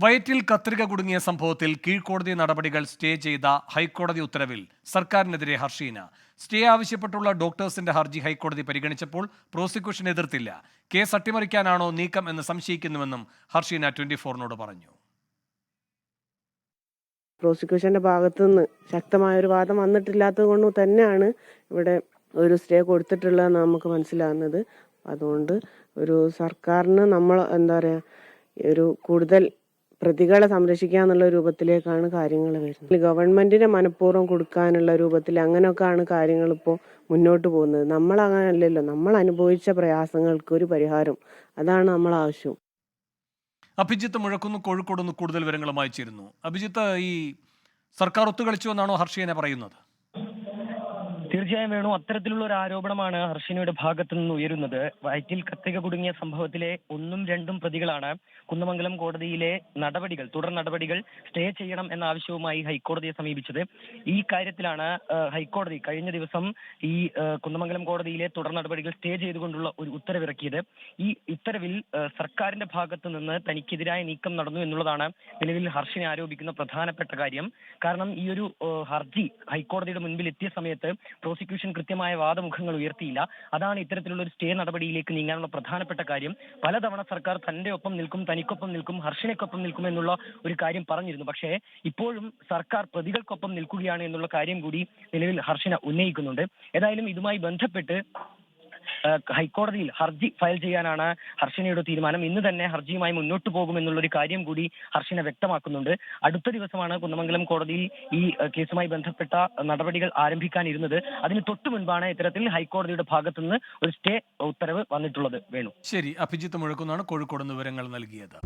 വയറ്റിൽ കത്രിക കുടുങ്ങിയ സംഭവത്തിൽ കീഴ്ക്കോടതി നടപടികൾ സ്റ്റേ ചെയ്ത ഹൈക്കോടതി ഉത്തരവിൽ സർക്കാരിനെതിരെ ഹർഷീന. സ്റ്റേ ആവശ്യപ്പെട്ടുള്ള ഡോക്ടേഴ്സിന്റെ ഹർജി ഹൈക്കോടതി പരിഗണിച്ചപ്പോൾ പ്രോസിക്യൂഷൻ എതിർത്തില്ല. കേസ് അട്ടിമറിക്കാനാണോ നീക്കം എന്ന് സംശയിക്കുന്നുവെന്നും ഹർഷീന 24-നോട് പറഞ്ഞു. പ്രോസിക്യൂഷന്റെ ഭാഗത്തുനിന്ന് ശക്തമായൊരു വാദം വന്നിട്ടില്ലാത്തത് കൊണ്ട് തന്നെയാണ് ഇവിടെ ഒരു സ്റ്റേ കൊടുത്തിട്ടുള്ളതെന്ന് നമുക്ക് മനസ്സിലാകുന്നത്. അതുകൊണ്ട് ഒരു സർക്കാരിന് നമ്മൾ ഒരു കൂടുതൽ പ്രതികളെ സംരക്ഷിക്കുക എന്നുള്ള രൂപത്തിലേക്കാണ് കാര്യങ്ങൾ വരുന്നത്. ഗവൺമെന്റിനെ മനഃപൂർവ്വം കൊടുക്കാനുള്ള രൂപത്തിൽ അങ്ങനെയൊക്കെയാണ് കാര്യങ്ങൾ ഇപ്പോൾ മുന്നോട്ട് പോകുന്നത്. നമ്മൾ അങ്ങനെയല്ലല്ലോ, നമ്മൾ അനുഭവിച്ച പ്രയാസങ്ങൾക്ക് ഒരു പരിഹാരം, അതാണ് നമ്മൾ ആവശ്യം. അഭിജിത്ത് മുഴക്കുന്നു കോഴിക്കോട് നിന്ന് കൂടുതൽ വിവരങ്ങളുമായി ചേരുന്നു. അഭിജിത്ത്, ഈ സർക്കാർ ഒത്തുകളിച്ചു എന്നാണോ ഹർഷീന പറയുന്നത്? തീർച്ചയായും വേണു, അത്തരത്തിലുള്ള ഒരു ആരോപണമാണ് ഹർഷീനയുടെ ഭാഗത്തു നിന്ന് ഉയരുന്നത്. വയറ്റിൽ കത്രിക കുടുങ്ങിയ സംഭവത്തിലെ 1ഉം 2ഉം പ്രതികളാണ് കുന്നമംഗലം കോടതിയിലെ തുടർ നടപടികൾ സ്റ്റേ ചെയ്യണം എന്ന ആവശ്യവുമായി ഹൈക്കോടതിയെ സമീപിച്ചത്. ഈ കാര്യത്തിലാണ് ഹൈക്കോടതി കഴിഞ്ഞ ദിവസം ഈ കുന്നമംഗലം കോടതിയിലെ തുടർ നടപടികൾ സ്റ്റേ ചെയ്തുകൊണ്ടുള്ള ഒരു ഉത്തരവിറക്കിയത്. ഈ ഉത്തരവിൽ സർക്കാരിന്റെ ഭാഗത്തു നിന്ന് തനിക്കെതിരായ നീക്കം നടന്നു എന്നുള്ളതാണ് നിലവിൽ ഹർഷീന ആരോപിക്കുന്ന പ്രധാനപ്പെട്ട കാര്യം. കാരണം ഈ ഒരു ഹർജി ഹൈക്കോടതിയുടെ മുൻപിൽ എത്തിയ സമയത്ത് പ്രോസിക്യൂഷൻ കൃത്യമായ വാദമുഖങ്ങൾ ഉയർത്തിയില്ല. അതാണ് ഇത്തരത്തിലുള്ള ഒരു സ്റ്റേ നടപടിയിലേക്ക് നീങ്ങാനുള്ള പ്രധാനപ്പെട്ട കാര്യം. പലതവണ സർക്കാർ തന്റെ ഒപ്പം നിൽക്കും, തനിക്കൊപ്പം നിൽക്കും, ഹർഷീനയ്ക്കൊപ്പം നിൽക്കും എന്നുള്ള ഒരു കാര്യം പറഞ്ഞിരുന്നു. പക്ഷേ ഇപ്പോഴും സർക്കാർ പ്രതികൾക്കൊപ്പം നിൽക്കുകയാണ് എന്നുള്ള കാര്യം കൂടി നിലവിൽ ഹർഷീന ഉന്നയിക്കുന്നുണ്ട്. ഏതായാലും ഇതുമായി ബന്ധപ്പെട്ട് ഹൈക്കോടതിയിൽ ഹർജി ഫയൽ ചെയ്യാനാണ് ഹർഷീനയുടെ തീരുമാനം. ഇന്ന് തന്നെ ഹർജിയുമായി മുന്നോട്ട് പോകുമെന്നുള്ളൊരു കാര്യം കൂടി ഹർഷീന വ്യക്തമാക്കുന്നുണ്ട്. അടുത്ത ദിവസമാണ് കുന്നമംഗലം കോടതിയിൽ ഈ കേസുമായി ബന്ധപ്പെട്ട നടപടികൾ ആരംഭിക്കാനിരുന്നത്. അതിന് തൊട്ടു മുൻപാണ് ഇത്തരത്തിൽ ഹൈക്കോടതിയുടെ ഭാഗത്തുനിന്ന് ഒരു സ്റ്റേ ഉത്തരവ് വന്നിട്ടുള്ളത്. വേണു. ശരി, അഭിജിത്ത് മുഴക്കുന്നാണ് കോഴിക്കോട് നിന്ന് വിവരങ്ങൾ നൽകിയത്.